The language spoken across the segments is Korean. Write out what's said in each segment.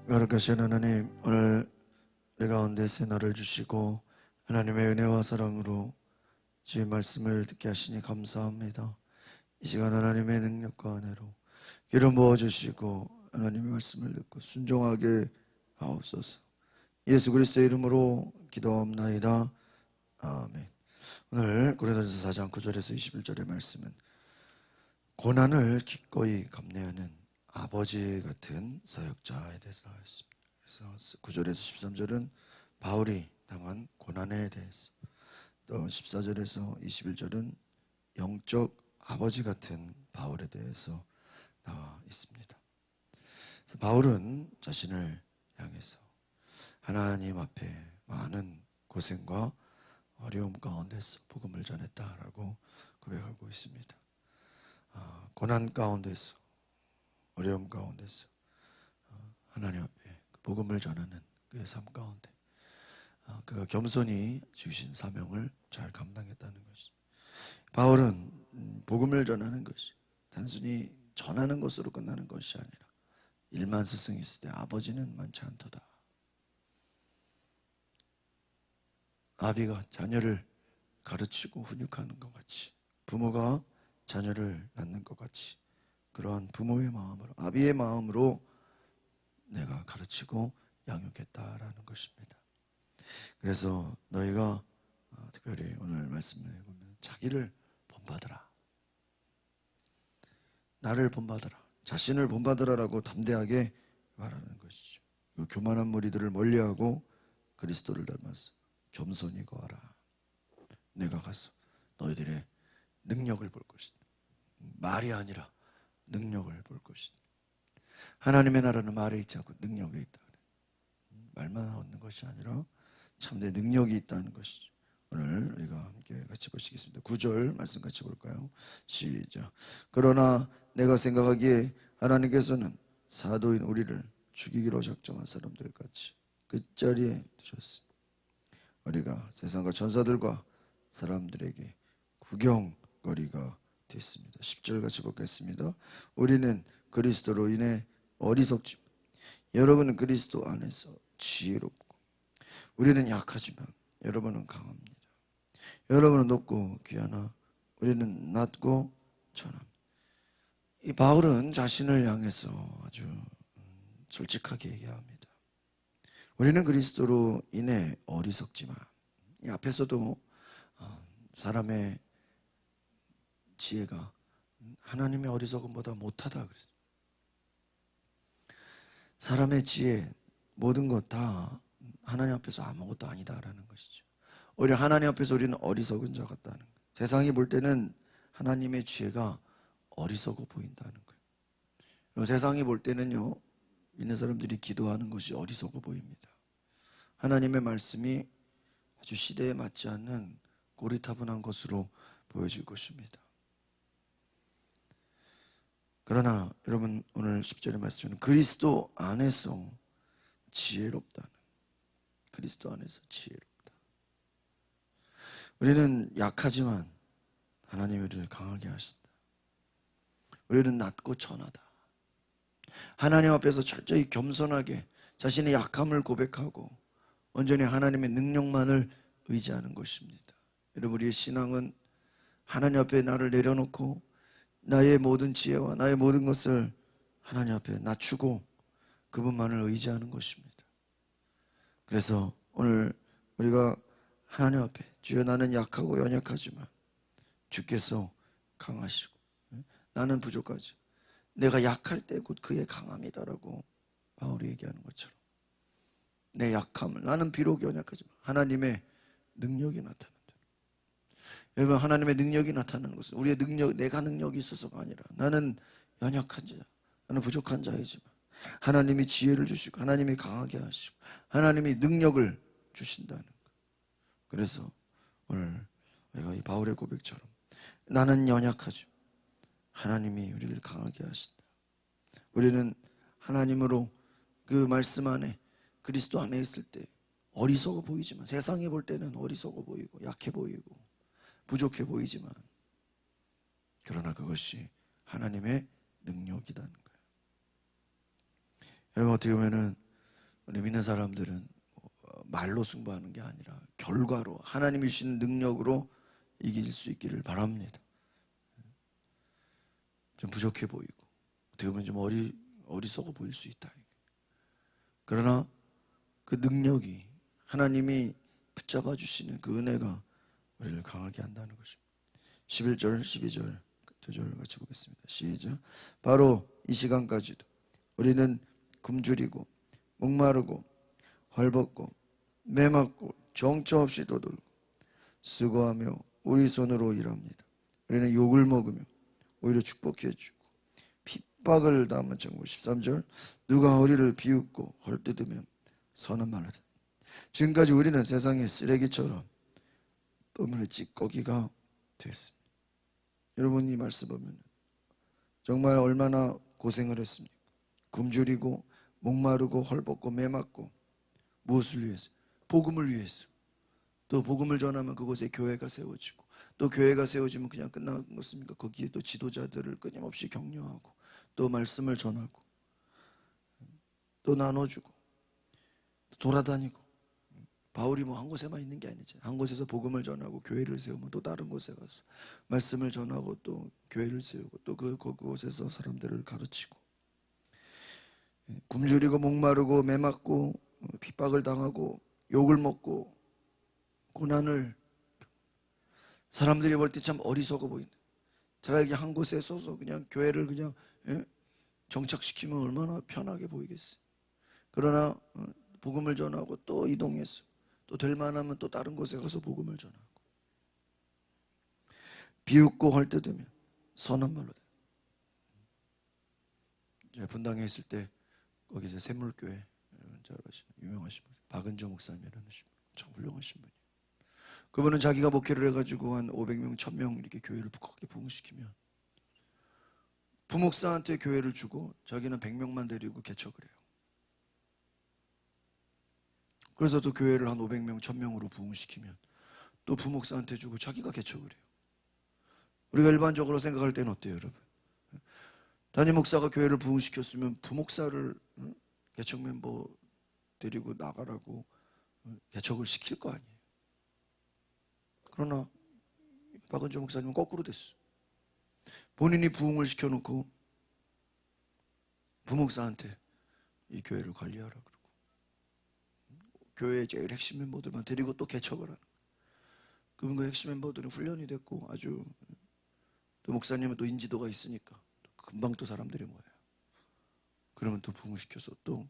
거룩하신 하나님, 오늘 내 가운데 새날을 주시고 하나님의 은혜와 사랑으로 주의 말씀을 듣게 하시니 감사합니다. 이 시간 하나님의 능력과 은혜로 기름 부어주시고 하나님의 말씀을 듣고 순종하게 하옵소서. 예수 그리스도의 이름으로 기도하옵나이다. 아멘. 오늘 고린도전서 4장 9절에서 21절의 말씀은 고난을 기꺼이 감내하는 아버지 같은 사역자에 대해서 하였습니다. 그래서 9절에서 13절은 바울이 당한 고난에 대해서, 또 14절에서 21절은 영적 아버지 같은 바울에 대해서 나와 있습니다. 그래서 바울은 자신을 향해서 하나님 앞에 많은 고생과 어려움 가운데서 복음을 전했다라고 고백하고 있습니다. 고난 가운데서, 어려움 가운데서 하나님 앞에 복음을 전하는 그의 삶 가운데 그가 겸손히 주신 사명을 잘 감당했다는 것이, 바울은 복음을 전하는 것이 단순히 전하는 것으로 끝나는 것이 아니라 일만 스승이 있을 때 아버지는 많지 않도다. 아비가 자녀를 가르치고 훈육하는 것 같이, 부모가 자녀를 낳는 것 같이, 그러한 부모의 마음으로, 아비의 마음으로 내가 가르치고 양육했다라는 것입니다. 그래서 너희가 특별히 오늘 말씀에 보면 자기를 본받으라, 나를 본받으라, 자신을 본받으라라고 담대하게 말하는 것이죠. 교만한 무리들을 멀리하고 그리스도를 닮아서 겸손히 거하라. 내가 가서 너희들의 능력을 볼 것이다. 말이 아니라 능력을 볼 것이다. 하나님의 나라는 말에 있지 않고 능력에 있다. 말만 하는 것이 아니라 참된 능력이 있다는 것이죠. 오늘 우리가 함께 같이 보시겠습니다. 9절 말씀 같이 볼까요? 시작. 그러나 내가 생각하기에 하나님께서는 사도인 우리를 죽이기로 작정한 사람들 같이 끝자리에 두셨으니 우리가 세상과 천사들과 사람들에게 구경거리가 됐습니다. 10절 같이 보겠습니다. 우리는 그리스도로 인해 어리석지, 여러분은 그리스도 안에서 지혜롭고, 우리는 약하지만 여러분은 강합니다. 여러분은 높고 귀하나 우리는 낮고 천합니다. 이 바울은 자신을 향해서 아주 솔직하게 얘기합니다. 우리는 그리스도로 인해 어리석지만, 이 앞에서도 사람의 지혜가 하나님의 어리석음보다 못하다 그랬어요. 사람의 지혜, 모든 것 다 하나님 앞에서 아무것도 아니다라는 것이죠. 오히려 하나님 앞에서 우리는 어리석은 자 같다는 거예요. 세상이 볼 때는 하나님의 지혜가 어리석어 보인다는 거예요. 그리고 세상이 볼 때는요, 믿는 사람들이 기도하는 것이 어리석어 보입니다. 하나님의 말씀이 아주 시대에 맞지 않는 고리타분한 것으로 보여질 것입니다. 그러나 여러분, 오늘 10절의 말씀은 그리스도 안에서 지혜롭다는, 그리스도 안에서 지혜롭다. 우리는 약하지만 하나님이 우리를 강하게 하신다. 우리는 낮고 천하다. 하나님 앞에서 철저히 겸손하게 자신의 약함을 고백하고 온전히 하나님의 능력만을 의지하는 것입니다. 여러분, 우리의 신앙은 하나님 앞에 나를 내려놓고 나의 모든 지혜와 나의 모든 것을 하나님 앞에 낮추고 그분만을 의지하는 것입니다. 그래서 오늘 우리가 하나님 앞에 주여 나는 약하고 연약하지만 주께서 강하시고 나는 부족하지, 내가 약할 때 곧 그의 강함이다라고 바울이 얘기하는 것처럼 내 약함을, 나는 비록 연약하지만 하나님의 능력이 나타난다. 여러분, 하나님의 능력이 나타나는 것은 우리의 능력, 내가 능력이 있어서가 아니라 나는 연약한 자, 나는 부족한 자이지만 하나님이 지혜를 주시고 하나님이 강하게 하시고 하나님이 능력을 주신다는 것. 그래서 오늘 우리가 이 바울의 고백처럼 나는 연약하지만 하나님이 우리를 강하게 하신다. 우리는 하나님으로 그 말씀 안에, 그리스도 안에 있을 때 어리석어 보이지만, 세상이 볼 때는 어리석어 보이고 약해 보이고 부족해 보이지만, 그러나 그것이 하나님의 능력이라는 거예요. 여러분, 어떻게 보면은 우리 믿는 사람들은 말로 승부하는 게 아니라 결과로 하나님이 주신 능력으로 이길 수 있기를 바랍니다. 좀 부족해 보이고 어떻게 보면 좀 어리석어 보일 수 있다. 그러나 그 능력이 하나님이 붙잡아 주시는 그 은혜가 우리를 강하게 한다는 것입니다. 11절 12절 두 절 같이 보겠습니다. 시작. 바로 이 시간까지도 우리는 굶주리고 목마르고 헐벗고 매맞고 정처 없이 떠돌고 수고하며 우리 손으로 일합니다. 우리는 욕을 먹으며 오히려 축복해 주고 핍박을 당하면 정고 13절 누가 허리를 비웃고 헐뜯으면 선한 말을 하다. 지금까지 우리는 세상의 쓰레기처럼 뻔뻔히 찌꺼기가 됐습니다. 여러분 이 말씀 보면 정말 얼마나 고생을 했습니까? 굶주리고 목마르고 헐벗고 매맞고 무엇을 위해서? 복음을 위해서. 또 복음을 전하면 그곳에 교회가 세워지고 또 교회가 세워지면 그냥 끝나는 것입니까? 거기에 또 지도자들을 끊임없이 격려하고 또 말씀을 전하고 또 나눠주고 돌아다니고 바울이 뭐 한 곳에만 있는 게 아니죠. 한 곳에서 복음을 전하고 교회를 세우면 또 다른 곳에 가서 말씀을 전하고 또 교회를 세우고 또 그곳에서 사람들을 가르치고 굶주리고 목마르고 매맞고 핍박을 당하고 욕을 먹고 고난을 사람들이 볼 때 참 어리석어 보인다. 차라리 한 곳에 서서 그냥 교회를 그냥 정착시키면 얼마나 편하게 보이겠어요. 그러나 복음을 전하고 또 이동해서 또 될 만하면 또 다른 곳에 가서 복음을 전하고 비웃고 헐뜯으면 선한 말로 제가 분당에 있을 때 거기서 샘물교회 잘 아시는 유명하신 분 박은조 목사님이라는 참 훌륭하신 분이에요. 그분은 자기가 목회를 해가지고 한 500명, 1000명 이렇게 교회를 크게 부흥시키면 부목사한테 교회를 주고 자기는 100명만 데리고 개척을 해요. 그래서 또 교회를 한 500명, 1000명으로 부흥시키면 또 부목사한테 주고 자기가 개척을 해요. 우리가 일반적으로 생각할 때는 어때요, 여러분? 담임 목사가 교회를 부흥시켰으면 부목사를 개척 멤버 데리고 나가라고 개척을 시킬 거 아니에요. 그러나 박은조 목사님은 거꾸로 됐어. 본인이 부흥을 시켜놓고 부목사한테 이 교회를 관리하라 그러고 교회의 제일 핵심 멤버들만 데리고 또 개척을 하는 거예요. 그분 그 핵심 멤버들은 훈련이 됐고 아주 또 목사님은 또 인지도가 있으니까 금방 또 사람들이 모여요. 그러면 또 부흥시켜서 또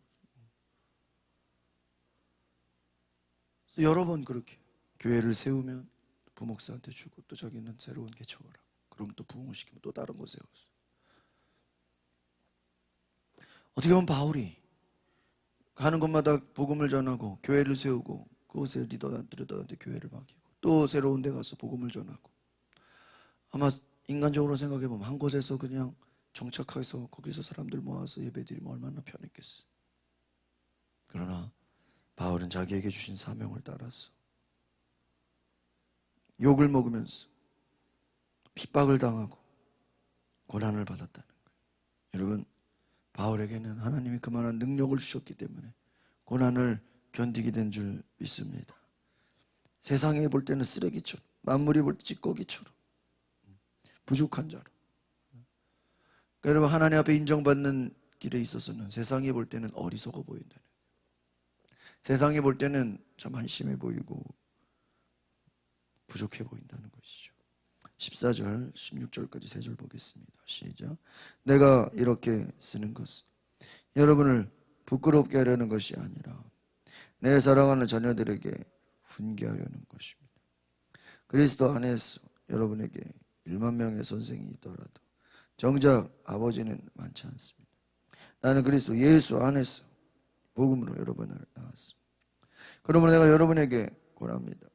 여러 번 그렇게 교회를 세우면 부목사한테 주고 또 자기는 새로운 개척을 하고 그럼 또 부흥을 시키면 또 다른 곳에 가서 어떻게 보면 바울이 가는 곳마다 복음을 전하고 교회를 세우고 그곳에 리더들한테 교회를 맡기고 또 새로운 데 가서 복음을 전하고 아마 인간적으로 생각해 보면 한 곳에서 그냥 정착해서 거기서 사람들 모아서 예배드리면 얼마나 편했겠어. 그러나 바울은 자기에게 주신 사명을 따라서 욕을 먹으면서 핍박을 당하고 고난을 받았다는 거예요. 여러분 바울에게는 하나님이 그만한 능력을 주셨기 때문에 고난을 견디게 된 줄 믿습니다. 세상에 볼 때는 쓰레기처럼 만물이 볼 때 찌꺼기처럼 부족한 자로 그러니까 여러분 하나님 앞에 인정받는 길에 있어서는 세상이 볼 때는 어리석어 보인다는 거예요. 세상이 볼 때는 참 한심해 보이고 부족해 보인다는 것이죠. 14절 16절까지 3절 보겠습니다. 시작. 내가 이렇게 쓰는 것은 여러분을 부끄럽게 하려는 것이 아니라 내 사랑하는 자녀들에게 훈계하려는 것입니다. 그리스도 안에서 여러분에게 1만 명의 선생이 있더라도 정작 아버지는 많지 않습니다. 나는 그리스도 예수 안에서 복음으로 여러분을 낳았습니다. 그러므로 내가 여러분에게 권합니다.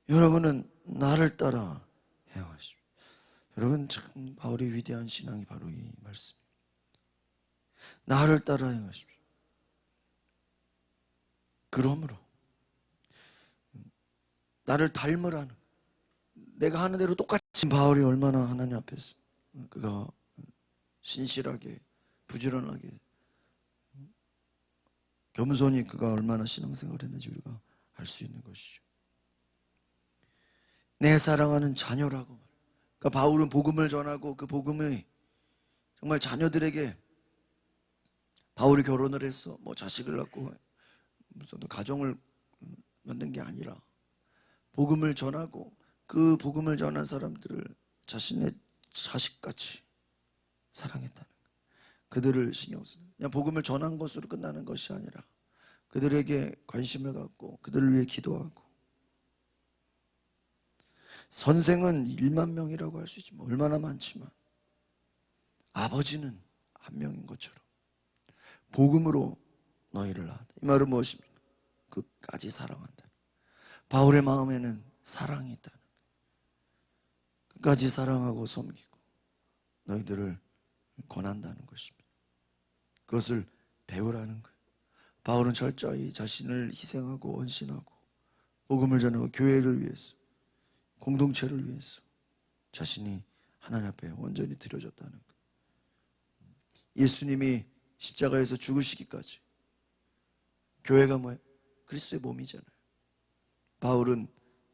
여러분은 나를 따라 행하십시오. 여러분 참 바울의 위대한 신앙이 바로 이 말씀입니다. 나를 따라 행하십시오. 그러므로 나를 닮으라는 내가 하는 대로 똑같이 바울이 얼마나 하나님 앞에서 그가 신실하게 부지런하게 겸손히 그가 얼마나 신앙생활을 했는지 우리가 알 수 있는 것이죠. 내 사랑하는 자녀라고. 그러니까 바울은 복음을 전하고 그 복음이 정말 자녀들에게, 바울이 결혼을 해서 뭐 자식을 낳고 무슨 가정을 만든 게 아니라 복음을 전하고 그 복음을 전한 사람들을 자신의 자식같이 사랑했다는 거예요. 그들을 신경 쓰는, 그냥 복음을 전한 것으로 끝나는 것이 아니라 그들에게 관심을 갖고 그들을 위해 기도하고. 선생은 1만 명이라고 할 수 있지만 얼마나 많지만 아버지는 한 명인 것처럼 복음으로 너희를 낳았다. 이 말은 무엇입니까? 끝까지 사랑한다. 바울의 마음에는 사랑이 있다는 거예요. 끝까지 사랑하고 섬기고 너희들을 권한다는 것입니다. 그것을 배우라는 거예요. 바울은 철저히 자신을 희생하고 헌신하고 복음을 전하고 교회를 위해서, 공동체를 위해서 자신이 하나님 앞에 온전히 드려졌다는 거예요. 예수님이 십자가에서 죽으시기까지 교회가 뭐예요? 그리스도의 몸이잖아요. 바울은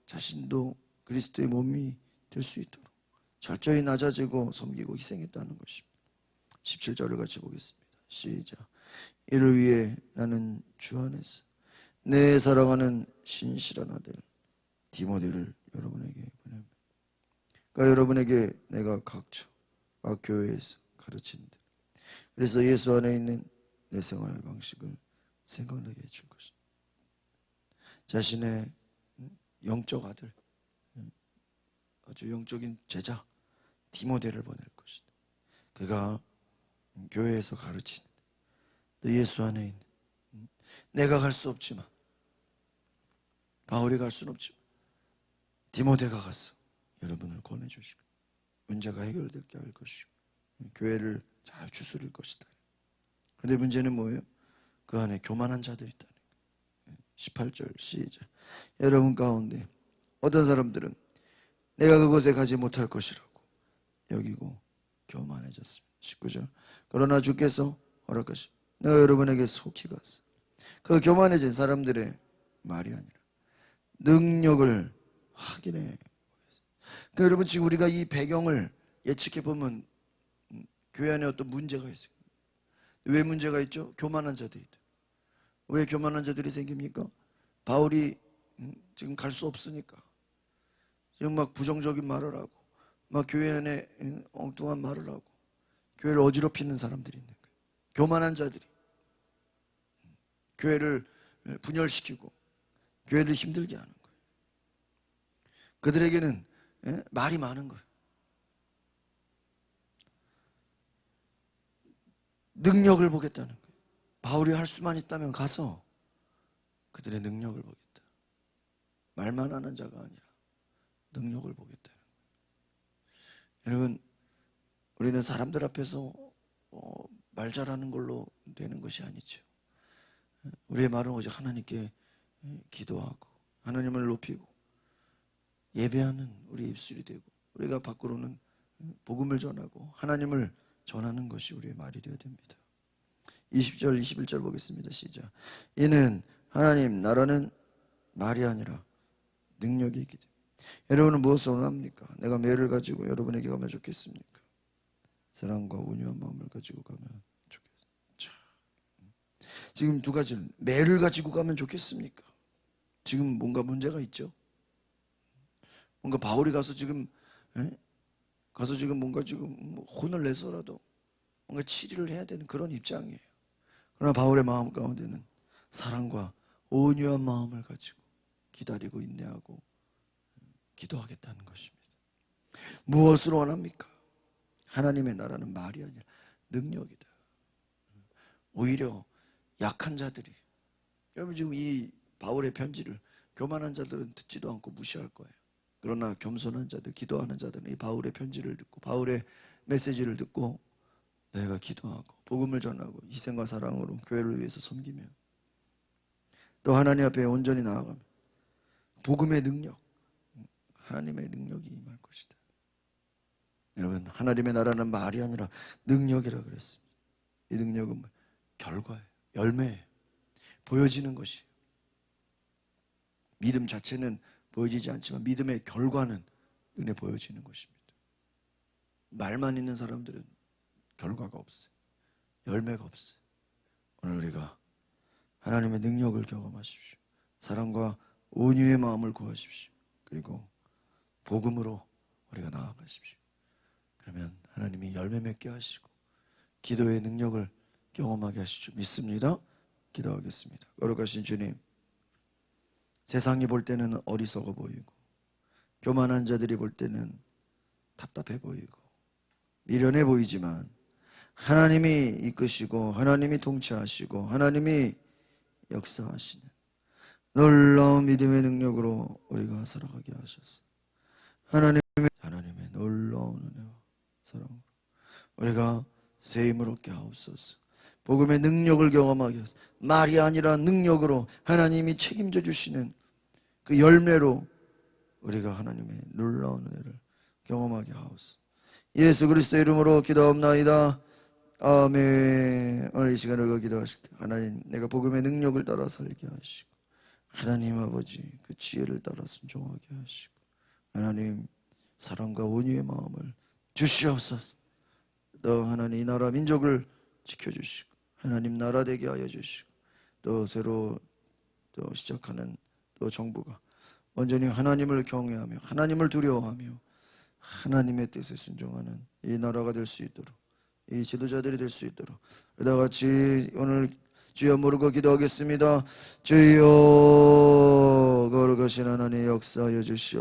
자신도 그리스도의 몸이 될 수 있도록 철저히 낮아지고 섬기고 희생했다는 것입니다. 17절을 같이 보겠습니다. 시작. 이를 위해 나는 주 안에서 내 사랑하는 신실한 아들 디모데를 여러분에게 보냅니다. 그러니까 여러분에게 내가 각 교회에서 가르치는 데, 그래서 예수 안에 있는 내 생활 방식을 생각나게 해줄 것입니다. 자신의 영적 아들, 아주 영적인 제자 디모데를 보낼 것이다. 그가 교회에서 가르치는 예수 안에 있는, 내가 갈 수 없지만, 바울이 갈 수는 없지만 디모데가 가서 여러분을 권해주시고 문제가 해결되게 할 것이고 교회를 잘 추스릴 것이다. 그런데 문제는 뭐예요? 그 안에 교만한 자들이 있다는 거예요. 18절 시작. 여러분 가운데 어떤 사람들은 내가 그곳에 가지 못할 것이라고 여기고 교만해졌습니다. 19절. 그러나 주께서 허락하시 내가 여러분에게 속히 가서 그 교만해진 사람들의 말이 아니라 능력을 확인해 보겠습니다. 그러니까 여러분, 지금 우리가 이 배경을 예측해 보면 교회 안에 어떤 문제가 있어요. 왜 문제가 있죠? 교만한 자들이 있다. 왜 교만한 자들이 생깁니까? 바울이 지금 갈 수 없으니까 지금 막 부정적인 말을 하고 막 교회 안에 엉뚱한 말을 하고 교회를 어지럽히는 사람들이 있는 거예요. 교만한 자들이 교회를 분열시키고 교회를 힘들게 하는 거예요. 그들에게는 말이 많은 거예요. 능력을 보겠다는 거예요. 바울이 할 수만 있다면 가서 그들의 능력을 보겠다. 말만 하는 자가 아니라 능력을 보겠다. 여러분, 우리는 사람들 앞에서 말 잘하는 걸로 되는 것이 아니죠. 우리의 말은 오직 하나님께 기도하고 하나님을 높이고 예배하는 우리 입술이 되고, 우리가 밖으로는 복음을 전하고 하나님을 전하는 것이 우리의 말이 되어야 됩니다. 20절 21절 보겠습니다. 시작. 이는 하나님 나라는 말이 아니라 능력이 있기 때문에. 여러분은 무엇을 원합니까? 내가 매를 가지고 여러분에게 가면 좋겠습니까? 사랑과 온유한 마음을 가지고 가면 좋겠습니까? 지금 두 가지는, 매를 가지고 가면 좋겠습니까? 지금 뭔가 문제가 있죠. 뭔가 바울이 가서 지금 뭔가 지금 혼을 내서라도 뭔가 치리를 해야 되는 그런 입장이에요. 그러나 바울의 마음 가운데는 사랑과 온유한 마음을 가지고 기다리고 인내하고 기도하겠다는 것입니다. 무엇을 원합니까? 하나님의 나라는 말이 아니라 능력이다. 오히려 약한 자들이, 여러분 지금 이 바울의 편지를 교만한 자들은 듣지도 않고 무시할 거예요. 그러나 겸손한 자들, 기도하는 자들은 이 바울의 편지를 듣고 바울의 메시지를 듣고 내가 기도하고 복음을 전하고 희생과 사랑으로 교회를 위해서 섬기면, 또 하나님 앞에 온전히 나아가면 복음의 능력, 하나님의 능력이 임할 것이다. 여러분, 하나님의 나라는 말이 아니라 능력이라 그랬습니다. 이 능력은 결과예요. 열매예요. 보여지는 것이. 믿음 자체는 보여지지 않지만 믿음의 결과는 눈에 보여지는 것입니다. 말만 있는 사람들은 결과가 없어요. 열매가 없어요. 오늘 우리가 하나님의 능력을 경험하십시오. 사랑과 온유의 마음을 구하십시오. 그리고 복음으로 우리가 나아가십시오. 그러면 하나님이 열매 맺게 하시고 기도의 능력을 경험하게 하시죠. 믿습니다. 기도하겠습니다. 거룩하신 주님, 세상이 볼 때는 어리석어 보이고 교만한 자들이 볼 때는 답답해 보이고 미련해 보이지만 하나님이 이끄시고 하나님이 통치하시고 하나님이 역사하시는 놀라운 믿음의 능력으로 우리가 살아가게 하셔서 하나님의 놀라운 은혜와 사랑으로 우리가 새 힘을 얻게 하옵소서. 복음의 능력을 경험하게 하소서. 말이 아니라 능력으로 하나님이 책임져 주시는 그 열매로 우리가 하나님의 놀라운 은혜를 경험하게 하옵소서. 예수 그리스도의 이름으로 기도하옵나이다. 아멘. 오늘 이 시간을 우리가 기도하실 때 하나님, 내가 복음의 능력을 따라 살게 하시고 하나님 아버지 그 지혜를 따라 순종하게 하시고 하나님 사랑과 온유의 마음을 주시옵소서. 또 하나님 이 나라 민족을 지켜주시고 하나님 나라 되게 하여 주시고 또 새로 또 시작하는 또 정부가 온전히 하나님을 경외하며 하나님을 두려워하며 하나님의 뜻에 순종하는 이 나라가 될 수 있도록, 이 지도자들이 될 수 있도록 다 같이 오늘 주여 모르고 기도하겠습니다. 주여 거룩하신 하나님 역사하여 주시옵소서.